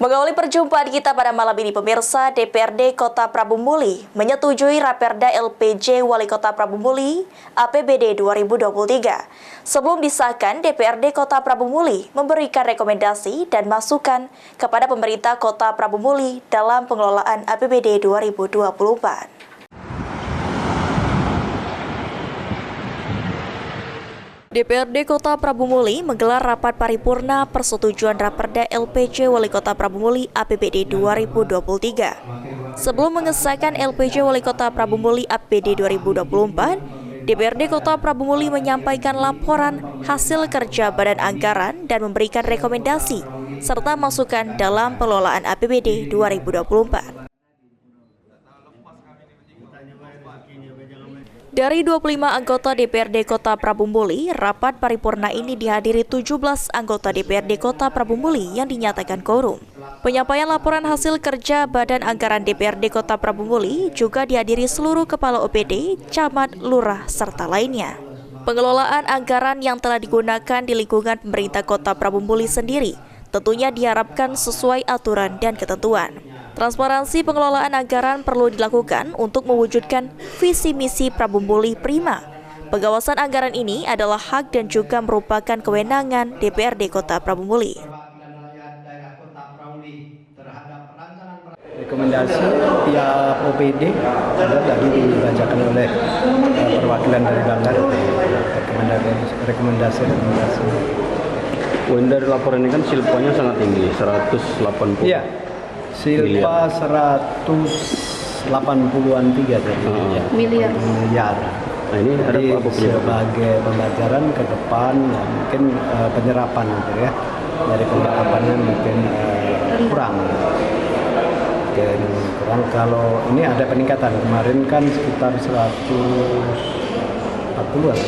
Mengawali perjumpaan kita pada malam ini, pemirsa, DPRD Kota Prabu Muli menyetujui Raperda LPJ Wali Kota Prabu Muli APBD 2023. Sebelum disahkan, DPRD Kota Prabu Muli memberikan rekomendasi dan masukan kepada pemerintah Kota Prabu Muli dalam pengelolaan APBD 2024. DPRD Kota Prabu Muli menggelar rapat paripurna persetujuan Raperda LPJ Wali Kota Prabu Muli APBD 2023. Sebelum mengesahkan LPJ Wali Kota Prabu Muli APBD 2024, DPRD Kota Prabu Muli menyampaikan laporan hasil kerja Badan Anggaran dan memberikan rekomendasi serta masukan dalam pengelolaan APBD 2024. Dari 25 anggota DPRD Kota Prabu Muli, rapat paripurna ini dihadiri 17 anggota DPRD Kota Prabu Muli yang dinyatakan quorum. Penyampaian laporan hasil kerja Badan Anggaran DPRD Kota Prabu Muli juga dihadiri seluruh kepala OPD, camat, lurah, serta lainnya. Pengelolaan anggaran yang telah digunakan di lingkungan pemerintah Kota Prabu Muli sendiri tentunya diharapkan sesuai aturan dan ketentuan. Transparansi pengelolaan anggaran perlu dilakukan untuk mewujudkan visi misi Prabu Muli Prima. Pengawasan anggaran ini adalah hak dan juga merupakan kewenangan DPRD Kota Prabu Muli. Rekomendasi tiap OPD tadi dibacakan oleh perwakilan dari Banggar. Rekomendasi. Poin dari laporan ini kan silpanya sangat tinggi, 180. Iya. Silpa 180-an 3 miliar. Nah, ini ada apa sebagai pembelajaran ke depan ya, mungkin penyerapan gitu ya. Dari penyerapannya mungkin kurang. Kalau ini ada peningkatan. Kemarin kan sekitar 140-an.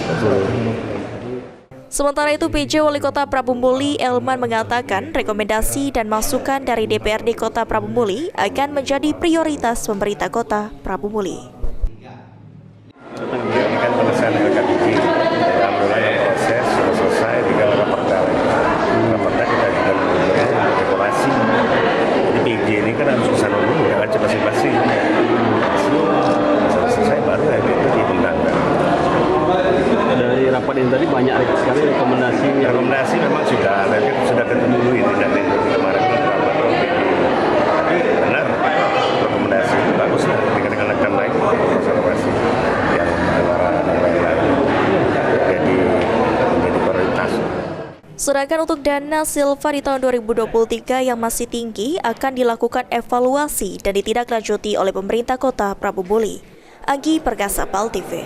Sementara itu, PJ Wali Kota Prabu Muli Elman mengatakan rekomendasi dan masukan dari DPRD Kota Prabu Muli akan menjadi prioritas pemerintah Kota Prabu Muli. Ini kan penyelesaian LKPJ, alhamdulillah yang proses sudah selesai, tinggal Raperda. Raperda kita tinggal memberikan dekorasi. Jadi PJ ini kan harus kesana dulu, jangan cepat-cepasi. Selesai baru ya itu diundangkan. Dari rapat ini tadi banyak sekali rekomendasi. Rekomendasi memang sudah ketemu dulu itu dari kemarin rapat OPD. Tapi benar rekomendasi bagus lah dengan akan naik evaluasi yang lain jadi prioritas. Sedangkan untuk dana silva di tahun 2023 yang masih tinggi akan dilakukan evaluasi dan ditindaklanjuti oleh pemerintah Kota Prabu Muli. Anggi Perkasa, PAL TV.